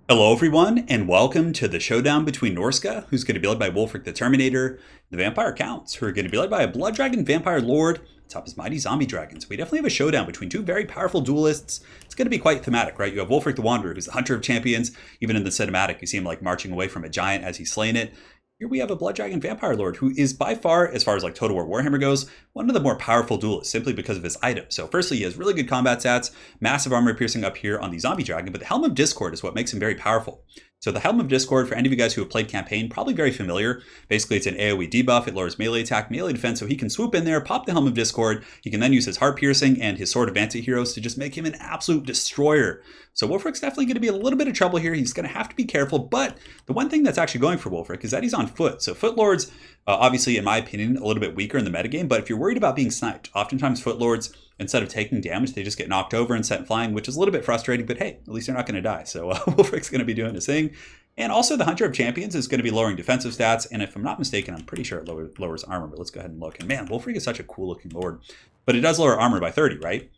Hello everyone, and welcome to the showdown between Norsca, who's going to be led by WULFRIK the Terminator, the Vampire Counts, who are going to be led by a Blood Dragon Vampire Lord, atop his mighty zombie dragons. We definitely have a showdown between two very powerful duelists. It's going to be quite thematic, right? You have WULFRIK the Wanderer, who's the hunter of champions. Even in the cinematic, you see him like marching away from a giant as he's slaying it. Here we have a Blood Dragon Vampire Lord, who is by far as like Total War Warhammer goes, one of the more powerful duelists, simply because of his item. So firstly, he has really good combat stats, massive armor piercing up here on the Zombie Dragon, but the Helm of Discord is what makes him very powerful. So the Helm of Discord, for any of you guys who have played campaign, probably very familiar. Basically, it's an AoE debuff. It lowers melee attack, melee defense, so he can swoop in there, pop the Helm of Discord. He can then use his Heart Piercing and his Sword of Anti-Heroes to just make him an absolute destroyer. So WULFRIK's definitely going to be a little bit of trouble here. He's going to have to be careful, but the one thing that's actually going for WULFRIK is that he's on foot. So Foot Lords, obviously, in my opinion, a little bit weaker in the metagame, but if you're worried about being sniped, oftentimes Foot Lords, instead of taking damage, they just get knocked over and sent flying, which is a little bit frustrating, but hey, at least they're not going to die. So WULFRIK's going to be doing his thing. And also the Hunter of Champions is going to be lowering defensive stats, and if I'm not mistaken, I'm pretty sure it lowers armor, but let's go ahead and look. And man, WULFRIK is such a cool looking lord. But it does lower armor by 30, right?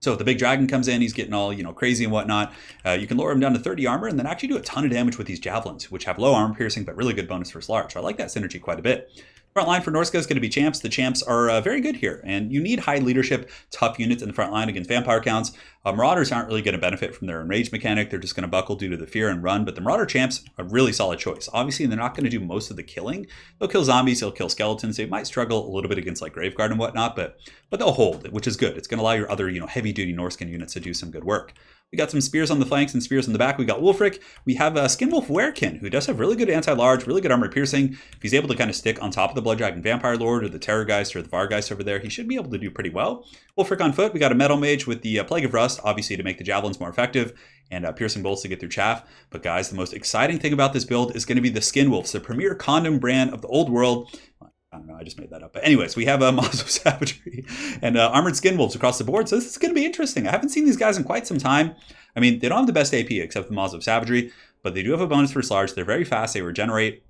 So if the big dragon comes in, he's getting all, crazy and whatnot. You can lower him down to 30 armor and then actually do a ton of damage with these javelins, which have low armor piercing, but really good bonus for large. So I like that synergy quite a bit. Front line for Norsca is going to be champs. The champs are very good here, and you need high leadership, tough units in the front line against vampire counts. Marauders aren't really going to benefit from their enraged mechanic. They're just going to buckle due to the fear and run, but the Marauder champs are a really solid choice. Obviously, they're not going to do most of the killing. They'll kill zombies, they'll kill skeletons. They might struggle a little bit against like Graveguard and whatnot, but they'll hold, which is good. It's going to allow your other heavy-duty Norscan units to do some good work. We got some spears on the flanks and spears on the back. We got WULFRIK. We have Skinwolf Werekin, who does have really good anti-large, really good armor piercing. If he's able to kind of stick on top of the Blood Dragon Vampire Lord or the Terrorgeist or the Vargeist over there, he should be able to do pretty well. WULFRIK on foot. We got a Metal Mage with the Plague of Rust, obviously to make the javelins more effective, and piercing bolts to get through chaff. But guys, the most exciting thing about this build is going to be the Skinwolves, the premier condom brand of the old world. I don't know, I just made that up. But anyways, we have Maws of Savagery and Armored Skin Wolves across the board. So this is going to be interesting. I haven't seen these guys in quite some time. I mean, they don't have the best AP except the Maws of Savagery, but they do have a bonus for large. They're very fast. They regenerate.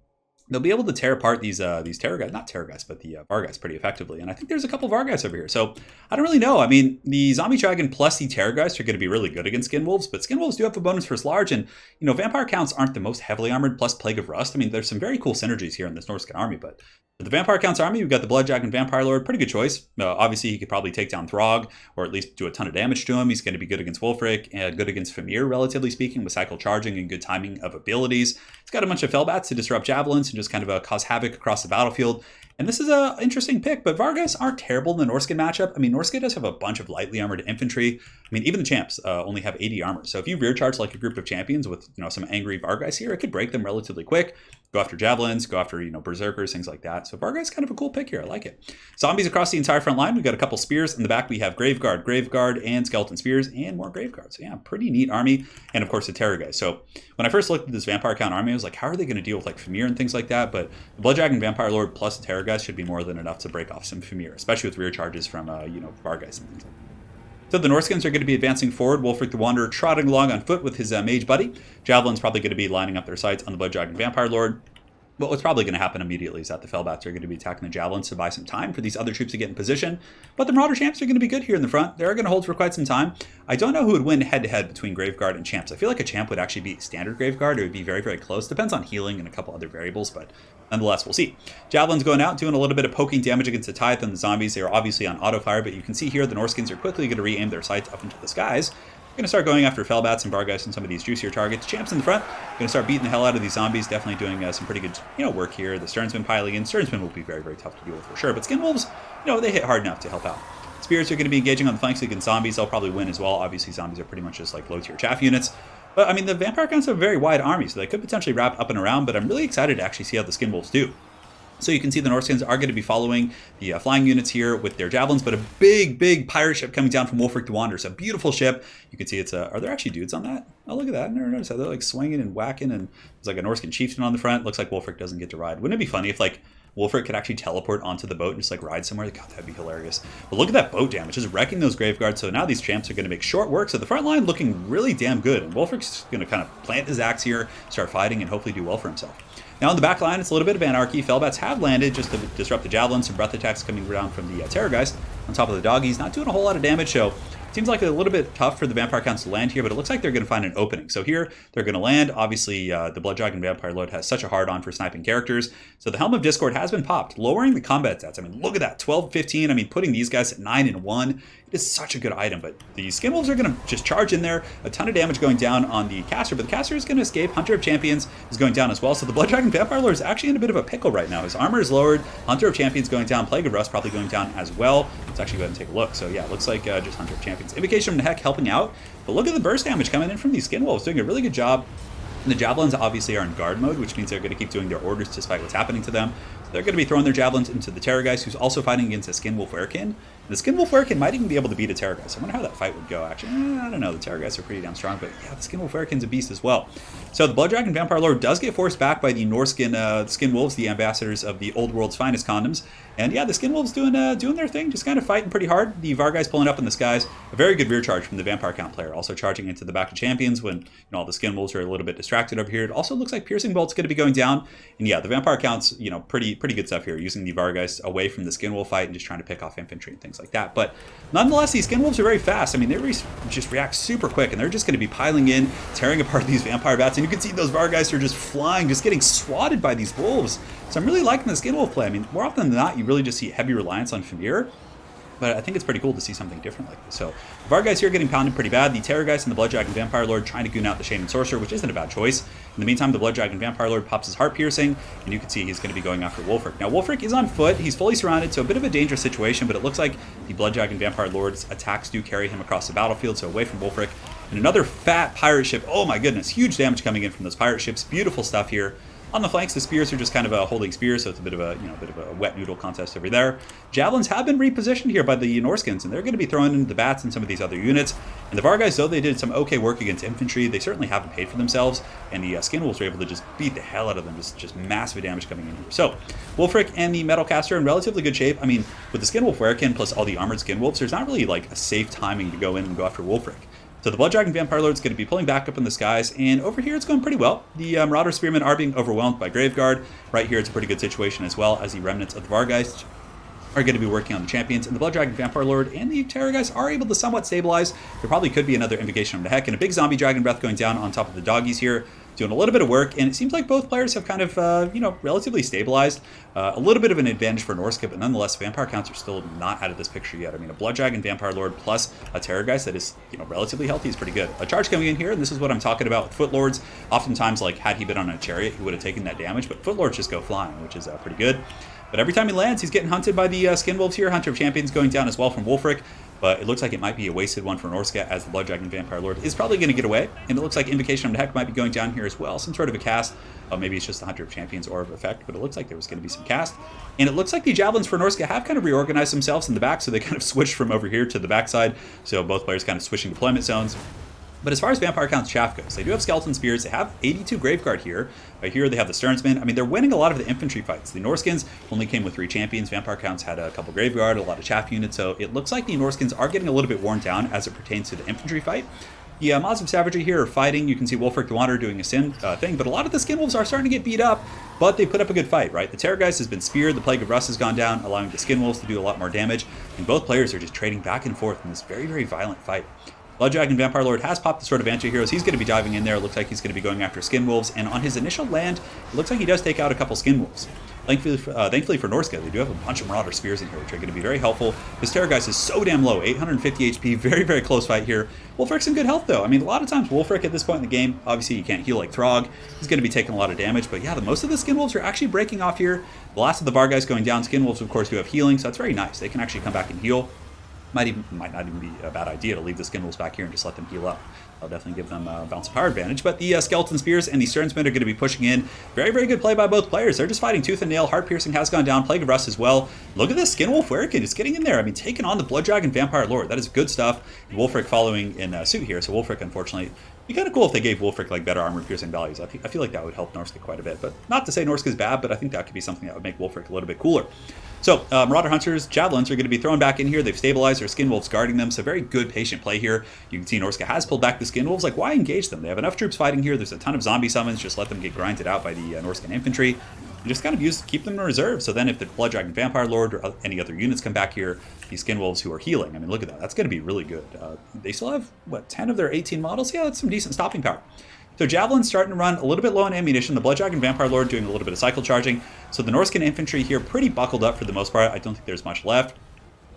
They'll be able to tear apart these terror guys, not terror guys, but the Vargeist pretty effectively. And I think there's a couple of Vargeist over here. So I don't really know. I mean, the Zombie Dragon plus the Terrorgeist are going to be really good against Skin Wolves, but Skin Wolves do have a bonus for large. And, Vampire Counts aren't the most heavily armored plus Plague of Rust. I mean, there's some very cool synergies here in this Norscan army, but for the Vampire Counts army, we've got the Blood Dragon Vampire Lord, pretty good choice. Obviously, he could probably take down Throg, or at least do a ton of damage to him. He's going to be good against WULFRIK, and good against Famir, relatively speaking, with cycle charging and good timing of abilities. He's got a bunch of Fellbats to disrupt javelins and just kind of cause havoc across the battlefield. And this is an interesting pick, but Vargas aren't terrible in the Norscan matchup. I mean, Norsca does have a bunch of lightly armored infantry. I mean, even the champs only have 80 armor. So if you rear charge like a group of champions with, some angry Vargas here, it could break them relatively quick. Go after javelins, go after, berserkers, things like that. So Vargas is kind of a cool pick here. I like it. Zombies across the entire front line. We've got a couple spears. In the back, we have Graveguard, and Skeleton Spears, and more Graveguards. So yeah, pretty neat army. And of course, the Terror guys. So when I first looked at this Vampire Count army, I was like, how are they going to deal with like Famir and things like that? But the Blood Dragon Vampire Lord plus the Terror guys should be more than enough to break off some Famir, especially with rear charges from, Vargeist and things like that. So the Norscans are going to be advancing forward. WULFRIK the Wanderer trotting along on foot with his mage buddy. Javelin's probably going to be lining up their sights on the Blood Dragon Vampire Lord. But what's probably going to happen immediately is that the Fellbats are going to be attacking the Javelins to buy some time for these other troops to get in position. But the Marauder Champs are going to be good here in the front. They're going to hold for quite some time. I don't know who would win head-to-head between Graveguard and Champs. I feel like a Champ would actually be standard Graveguard. It would be very, very close. Depends on healing and a couple other variables, but nonetheless, we'll see. Javelin's going out, doing a little bit of poking damage against the Tithe and the zombies. They are obviously on auto-fire, but you can see here the Norscans are quickly going to re-aim their sights up into the skies. Going to start going after Fellbats and Vargeist and some of these juicier targets. Champs in the front. Going to start beating the hell out of these zombies. Definitely doing some pretty good, work here. The Sternsman piling in. Sternsman will be very, very tough to deal with for sure. But Skin Wolves, they hit hard enough to help out. Spirits are going to be engaging on the flanks against zombies. They'll probably win as well. Obviously, zombies are pretty much just like low-tier chaff units. But, I mean, the Vampire Counts have a very wide army, so they could potentially wrap up and around. But I'm really excited to actually see how the Skin Wolves do. So you can see the Norscans are going to be following the flying units here with their javelins, but a big, big pirate ship coming down from WULFRIK the Wanderer. So a beautiful ship. You can see it's are there actually dudes on that? Oh, look at that. I never noticed that. They're like swinging and whacking, and there's like a Norscan chieftain on the front. Looks like WULFRIK doesn't get to ride. Wouldn't it be funny if like WULFRIK could actually teleport onto the boat and just like ride somewhere? God, that'd be hilarious. But look at that boat damage, just wrecking those Graveguards. So now these champs are going to make short work. So the front line looking really damn good. And WULFRIK's going to kind of plant his axe here, start fighting, and hopefully do well for himself. Now on the back line, it's a little bit of anarchy. Fellbats have landed just to disrupt the javelins. Some breath attacks coming down from the Terrorgeist on top of the doggies. Not doing a whole lot of damage, so Seems like a little bit tough for the Vampire Counts to land here, but it looks like they're going to find an opening. So here, they're going to land. Obviously, the Blood Dragon Vampire Lord has such a hard-on for sniping characters. So the Helm of Discord has been popped, lowering the combat stats. I mean, look at that, 12, 15. I mean, putting these guys at 9 and 1. It is such a good item, but the Skin Wolves are going to just charge in there. A ton of damage going down on the caster, but the caster is going to escape. Hunter of Champions is going down as well. So the Blood Dragon Vampire Lord is actually in a bit of a pickle right now. His armor is lowered. Hunter of Champions going down. Plague of Rust probably going down as well. Let's actually go ahead and take a look. So yeah, it looks like just Hunter of Champions. Invocation from the Heck helping out. But look at the burst damage coming in from these Skin Wolves, doing a really good job. And the Javelins obviously are in guard mode, which means they're going to keep doing their orders despite what's happening to them. So they're going to be throwing their Javelins into the Terrorgeist, who's also fighting against a Skin Wolf Werekin. The Skin Wolf Werekin might even be able to beat a Terrorgeist. I wonder how that fight would go, actually. I don't know. The Terrorgeists are pretty damn strong, but yeah, the Skin Wolf Werekin's a beast as well. So the Blood Dragon Vampire Lord does get forced back by the Norscan Skin Wolves, the ambassadors of the old world's finest condoms. And yeah, the Skin Wolves doing their thing, just kind of fighting pretty hard. The Vargei's pulling up in the skies. A very good rear charge from the Vampire Count player, also charging into the back of Champions when all the Skin Wolves are a little bit distracted over here. It also looks like Piercing Bolt's going to be going down. And yeah, the Vampire Count's pretty good stuff here, using the Vargeist away from the Skin Wolf fight and just trying to pick off infantry and things like that. But nonetheless, these Skin Wolves are very fast. I mean, they just react super quick, and they're just going to be piling in, tearing apart these Vampire Bats. And you can see those Vargeist are just flying, just getting swatted by these Wolves. So I'm really liking the Skin Wolf play. I mean, more often than not, you really just see heavy reliance on Famir. But I think it's pretty cool to see something different like this. So the Vargeist here getting pounded pretty bad. The Terrorgeist and the Blood Dragon Vampire Lord trying to goon out the Shaman Sorcerer, which isn't a bad choice. In the meantime, the Blood Dragon Vampire Lord pops his Heart Piercing, and you can see he's going to be going after WULFRIK. Now, WULFRIK is on foot. He's fully surrounded, so a bit of a dangerous situation, but it looks like the Blood Dragon Vampire Lord's attacks do carry him across the battlefield, so away from WULFRIK. And another fat pirate ship. Oh my goodness, huge damage coming in from those pirate ships. Beautiful stuff here. On the flanks, the spears are just kind of holding spears, so it's a bit of a wet noodle contest over there. Javelins have been repositioned here by the Norscans, and they're going to be throwing into the bats and some of these other units. And the Vargeists, though they did some okay work against infantry, they certainly haven't paid for themselves, and the Skin Wolves were able to just beat the hell out of them, just massive damage coming in here. So WULFRIK and the Metal Caster in relatively good shape. I mean, with the Skin Wolf Werekin plus all the armored Skin Wolves, there's not really like a safe timing to go in and go after WULFRIK. So the Blood Dragon Vampire Lord is going to be pulling back up in the skies, and over here it's going pretty well. The Marauder Spearmen are being overwhelmed by Graveguard. Right here it's a pretty good situation as well, as the remnants of the Vargeist are going to be working on the champions, and the Blood Dragon Vampire Lord and the Terrorgeist are able to somewhat stabilize. There probably could be another Invocation from the Heck, and a big Zombie Dragon Breath going down on top of the doggies here, doing a little bit of work, and it seems like both players have kind of, relatively stabilized. A little bit of an advantage for Norsca, but nonetheless, Vampire Counts are still not out of this picture yet. I mean, a Blood Dragon Vampire Lord plus a Terrorgeist that is, relatively healthy is pretty good. A charge coming in here, and this is what I'm talking about with Foot Lords. Oftentimes, like, had he been on a chariot, he would have taken that damage, but Foot Lords just go flying, which is pretty good. But every time he lands, he's getting hunted by the Skin Wolves here. Hunter of Champions going down as well from WULFRIK. But it looks like it might be a wasted one for Norsca, as the Blood Dragon Vampire Lord is probably going to get away. And it looks like Invocation of the Heck might be going down here as well. Some sort of a cast. Maybe it's just the Hunter of Champions Orb effect, but it looks like there was going to be some cast. And it looks like the Javelins for Norsca have kind of reorganized themselves in the back, so they kind of switched from over here to the backside. So both players kind of switching deployment zones. But as far as Vampire Count's chaff goes, they do have Skeleton Spears. They have 82 Graveguard here. Here they have the Sternsmen. I mean, they're winning a lot of the infantry fights. The Norscans only came with 3 champions. Vampire Counts had a couple Graveguard, a lot of chaff units. So it looks like the Norscans are getting a little bit worn down as it pertains to the infantry fight. The Mods of Savagery here are fighting. You can see WULFRIK the Wanderer doing a sin thing, but a lot of the Skin Wolves are starting to get beat up, but they put up a good fight, right? The Terrorgeist has been speared, the Plague of Rust has gone down, allowing the Skin Wolves to do a lot more damage, and both players are just trading back and forth in this very, very violent fight. Blood Dragon Vampire Lord has popped the Sword of Anti-Heroes. He's going to be diving in there. It looks like he's going to be going after Skin Wolves, and on his initial land, it looks like he does take out a couple Skin Wolves. Thankfully for Norsca, they do have a bunch of Marauder Spears in here, which are going to be very helpful. This Terrorgeist is so damn low, 850 HP, very, very close fight here. WULFRIK's in good health, though. I mean, a lot of times WULFRIK at this point in the game, obviously you can't heal like Throg. He's going to be taking a lot of damage, but yeah, most of the Skin Wolves are actually breaking off here. The last of the Vargeists going down. Skin Wolves, of course, do have healing, so that's very nice. They can actually come back and heal. Might not even be a bad idea to leave the Skin Wolves back here and just let them heal up. I'll definitely give them a bounce of power advantage. But the Skeleton Spears and the Sternsmen are going to be pushing in. Very, very good play by both players. They're just fighting tooth and nail. Heart Piercing has gone down. Plague of Rust as well. Look at this Skin Wolf Werekin just getting in there. I mean, taking on the Blood Dragon Vampire Lord. That is good stuff. And WULFRIK following in suit here. So WULFRIK, unfortunately, it'd be kind of cool if they gave WULFRIK like better armor piercing values. I feel like that would help Norsca quite a bit. But not to say Norsca's bad, but I think that could be something that would make WULFRIK a little bit cooler. So Marauder Hunters, Javelins are going to be thrown back in here. They've stabilized their Skin Wolves guarding them, so very good patient play here. You can see Norsca has pulled back the Skin Wolves. Like, why engage them? They have enough troops fighting here. There's a ton of zombie summons. Just let them get grinded out by the Norscan infantry. And just kind of keep them in reserve. So then if the Blood Dragon Vampire Lord or any other units come back here, these Skin Wolves who are healing, I mean, look at that. That's going to be really good. They still have, what, 10 of their 18 models? Yeah, that's some decent stopping power. So Javelin's starting to run a little bit low on ammunition. The Blood Dragon Vampire Lord doing a little bit of cycle charging. So the Norscan infantry here pretty buckled up for the most part. I don't think there's much left.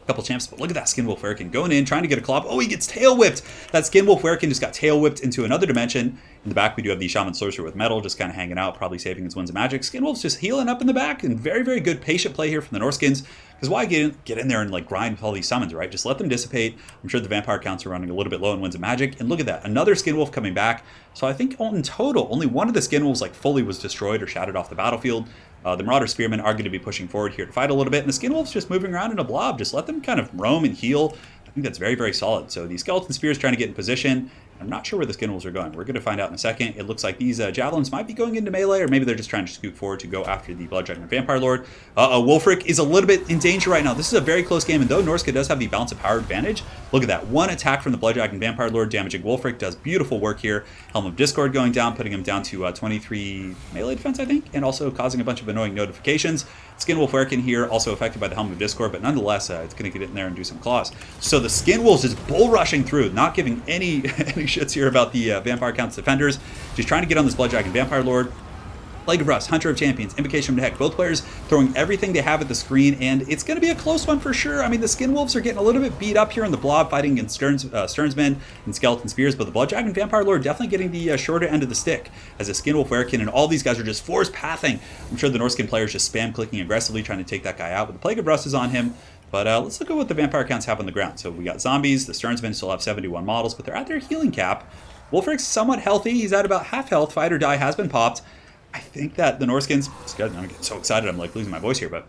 A couple champs, but look at that Skin Wolf Werkin going in, trying to get a claw. Oh, he gets tail whipped. That Skin Wolf Werkin just got tail whipped into another dimension. In the back, we do have the Shaman Sorcerer with metal, just kind of hanging out, probably saving his Winds of Magic. Skin Wolf's just healing up in the back, and very, very good patient play here from the Norskins. Because why get in there and like grind with all these summons, right? Just let them dissipate. I'm sure the vampire counts are running a little bit low in Winds of Magic. And look at that, another Skin Wolf coming back. So I think in total, only one of the Skin Wolves like fully was destroyed or shattered off the battlefield. The Marauder Spearmen are going to be pushing forward here to fight a little bit. And the Skin Wolves just moving around in a blob. Just let them kind of roam and heal. I think that's very, very solid. So the Skeleton Spears trying to get in position. I'm not sure where the Skin Wolves are going. We're going to find out in a second. It looks like these Javelins might be going into melee, or maybe they're just trying to scoot forward to go after the Blood Dragon Vampire Lord. WULFRIK is a little bit in danger right now. This is a very close game, and though Norsca does have the balance of power advantage, look at that. One attack from the Blood Dragon Vampire Lord damaging WULFRIK does beautiful work here. Helm of Discord going down, putting him down to 23 melee defense, I think, and also causing a bunch of annoying notifications. Skin Wolf Werkin here, also affected by the Helm of Discord, but nonetheless, it's going to get in there and do some claws. So the Skin Wolves is bull rushing through, not giving any shits here about the Vampire Count's defenders. Just trying to get on this Blood Dragon Vampire Lord. Plague of Rust, Hunter of Champions, Invocation of Heck, both players throwing everything they have at the screen, and it's going to be a close one for sure. I mean, the Skin Wolves are getting a little bit beat up here in the blob, fighting against Sternsmen and Skeleton Spears, but the Blood Dragon Vampire Lord definitely getting the shorter end of the stick, as a Skin Wolf Werkin and all these guys are just force pathing. I'm sure the Norscan players just spam clicking aggressively, trying to take that guy out, but the Plague of Rust is on him. But let's look at what the Vampire Counts have on the ground. So we got zombies, the Sternsmen still have 71 models, but they're at their healing cap. WULFRIK's somewhat healthy, he's at about half health, Fight or Die has been popped. I think that the Norskins, I'm getting so excited, I'm like losing my voice here, but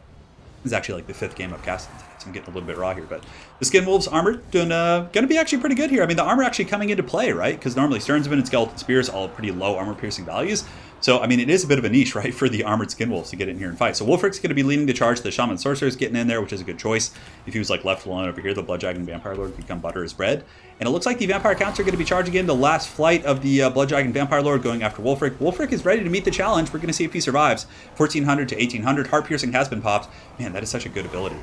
this is actually like the 5th game I've casted today, so I'm getting a little bit raw here. But the Skin Wolves armor doing going to be actually pretty good here. I mean, the armor actually coming into play, right? Because normally Sternsmen and Skeleton Spears all pretty low armor piercing values. So, I mean, it is a bit of a niche, right, for the armored Skin Wolves to get in here and fight. So WULFRIK's going to be leading the charge. The Shaman Sorcerer's getting in there, which is a good choice. If he was like left alone over here, the Blood Dragon Vampire Lord could come butter his bread. And it looks like the Vampire Counts are going to be charging in the last flight of the Blood Dragon Vampire Lord going after WULFRIK. WULFRIK is ready to meet the challenge. We're going to see if he survives. 1400 to 1800. Heart Piercing has been popped. Man, that is such a good ability.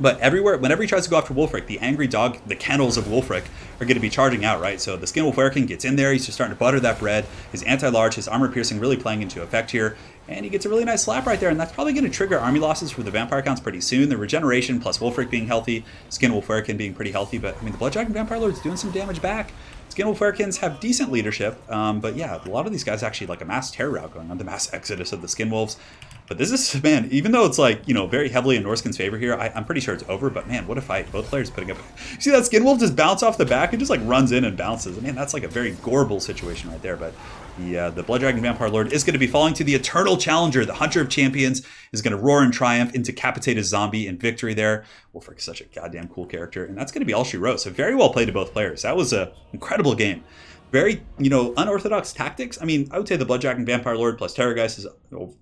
But everywhere, whenever he tries to go after WULFRIK, the angry dog, the kennels of WULFRIK are going to be charging out, right? So the Skin Wolf Werkin gets in there. He's just starting to butter that bread. His anti-large, his armor piercing really playing into effect here. And he gets a really nice slap right there. And that's probably going to trigger army losses for the Vampire Counts pretty soon. The regeneration plus WULFRIK being healthy, Skin Wolf Werkin being pretty healthy. But, I mean, the Blood Dragon Vampire Lord's doing some damage back. Skin Wolf Werkins have decent leadership. But, yeah, a lot of these guys actually like a mass terror route going on. The mass exodus of the Skin Wolves. But this is, man, even though it's like, you know, very heavily in Norskin's favor here, I'm pretty sure it's over. But, man, what a fight. Both players putting up. You see that Skin Wolf just bounce off the back and just, like, runs in and bounces. Man, that's like a very goreable situation right there. But the Blood Dragon Vampire Lord is going to be falling to the eternal challenger. The Hunter of Champions is going to roar in triumph and decapitate a zombie in victory there. WULFRIK is such a goddamn cool character. And that's going to be all she wrote. So very well played to both players. That was an incredible game. Very, you know, unorthodox tactics. I mean, I would say the Blood Dragon Vampire Lord plus Terrorgeist is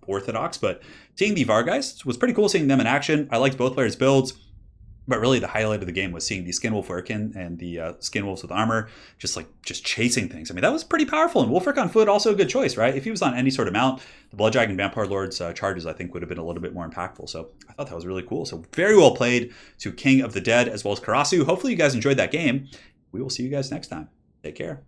orthodox, but seeing the Vargeist was pretty cool seeing them in action. I liked both players' builds, but really the highlight of the game was seeing the Skin Wolf Werkin and the Skin Wolves with armor just chasing things. I mean, that was pretty powerful, and WULFRIK on foot also a good choice, right? If he was on any sort of mount, the Blood Dragon Vampire Lord's charges, I think, would have been a little bit more impactful. So I thought that was really cool. So very well played to King of the Dead as well as Karasu. Hopefully you guys enjoyed that game. We will see you guys next time. Take care.